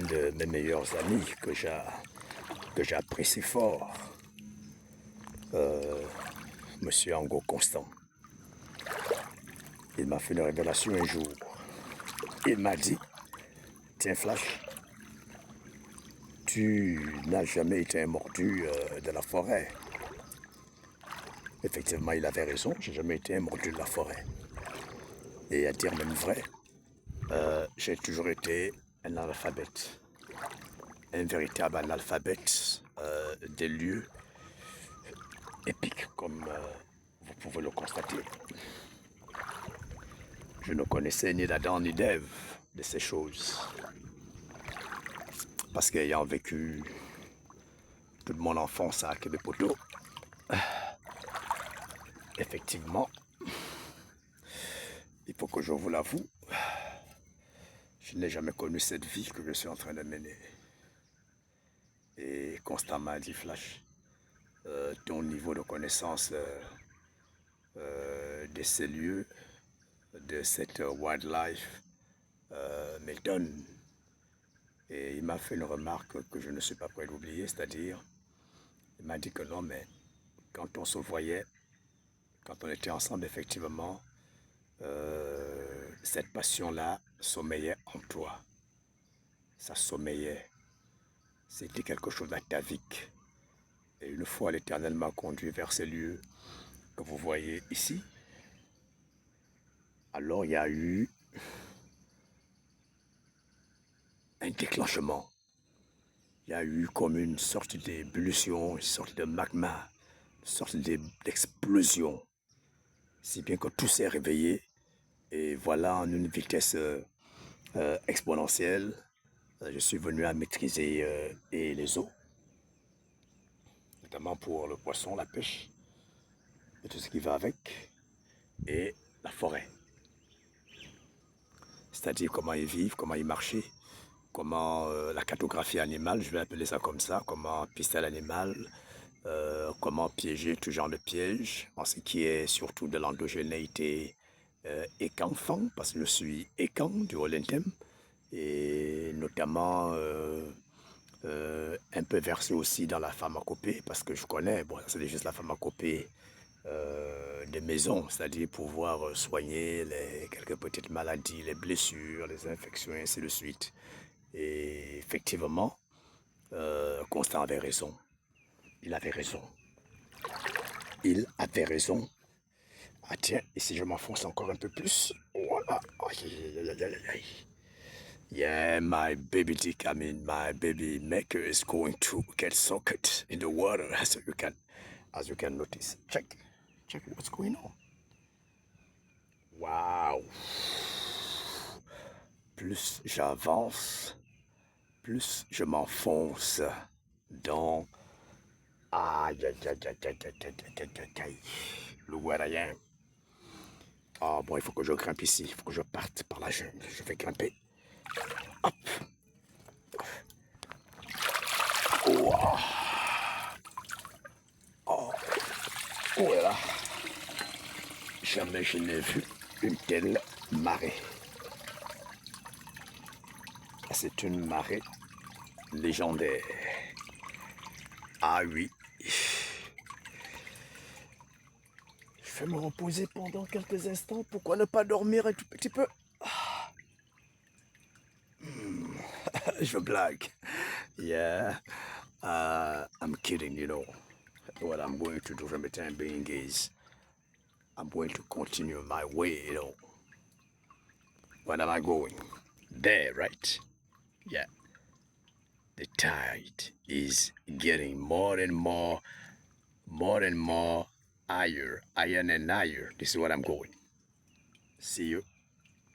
de mes meilleurs amis que j'apprécie fort, Monsieur Ango Constant. Il m'a fait une révélation un jour. Il m'a dit, tiens Flash, tu n'as jamais été un mordu de la forêt. Effectivement, il avait raison, j'ai jamais été un mordu de la forêt. Et à dire même vrai, j'ai toujours été un analphabète. Un véritable analphabète des lieux épiques, comme vous pouvez le constater. Je ne connaissais ni d'Adam ni d'Ève de ces choses. Parce qu'ayant vécu toute mon enfance à Québec-Poteau, effectivement, il faut que je vous l'avoue, je n'ai jamais connu cette vie que je suis en train de mener. Et Constant m'a dit, Flash, ton niveau de connaissance de ces lieux, de cette wildlife, m'étonne. Et il m'a fait une remarque que je ne suis pas prêt d'oublier, c'est-à-dire, il m'a dit que non, mais quand on se voyait, quand on était ensemble, effectivement, cette passion-là sommeillait en toi. Ça sommeillait. C'était quelque chose d'atavique. Et une fois l'Éternel m'a conduit vers ces lieux que vous voyez ici, alors il y a eu un déclenchement. Il y a eu comme une sorte d'ébullition, une sorte de magma, une sorte d'explosion. Si bien que tout s'est réveillé. Et voilà, en une vitesse exponentielle, je suis venu à maîtriser et les eaux, notamment pour le poisson, la pêche, et tout ce qui va avec, et la forêt. C'est-à-dire comment y vivre, comment y marcher, comment la cartographie animale, je vais appeler ça comme ça, comment pister l'animal, comment piéger tout genre de pièges, en ce qui est surtout de l'endogénéité écan-enfant, parce que je suis écan du Olentem, et notamment un peu versé aussi dans la pharmacopée, parce que je connais, bon, c'est juste la pharmacopée des maisons, c'est-à-dire pouvoir soigner quelques petites maladies, les blessures, les infections, et ainsi de suite. Et effectivement, Constant avait raison. Il avait raison. Il avait raison. Ah tiens, et si je m'enfonce encore un peu plus, voilà. Aïe, aïe, aïe, aïe, aïe. Yeah, my baby dick, I mean my baby maker is going to get soaked in the water as you can notice. Check what's going on. Wow. Plus j'avance, plus je m'enfonce dans aïe aïe aïe aïe aïe aïe aïe aïe aïe. Look where I am. Ah bon, il faut que je grimpe ici, il faut que je parte par la jungle. Je vais grimper. Hop. Oh. Oh. Oh là là. Jamais je n'ai vu une telle marée. C'est une marée légendaire. Ah oui. Je vais me reposer pendant quelques instants. Pourquoi ne pas dormir un tout petit peu? Je blague. Yeah. I'm kidding, you know. What I'm going to do from the time being is I'm going to continue my way, you know. Where am I going? There, right? Yeah. The tide is getting more and more higher and higher. This is what I'm going. See you.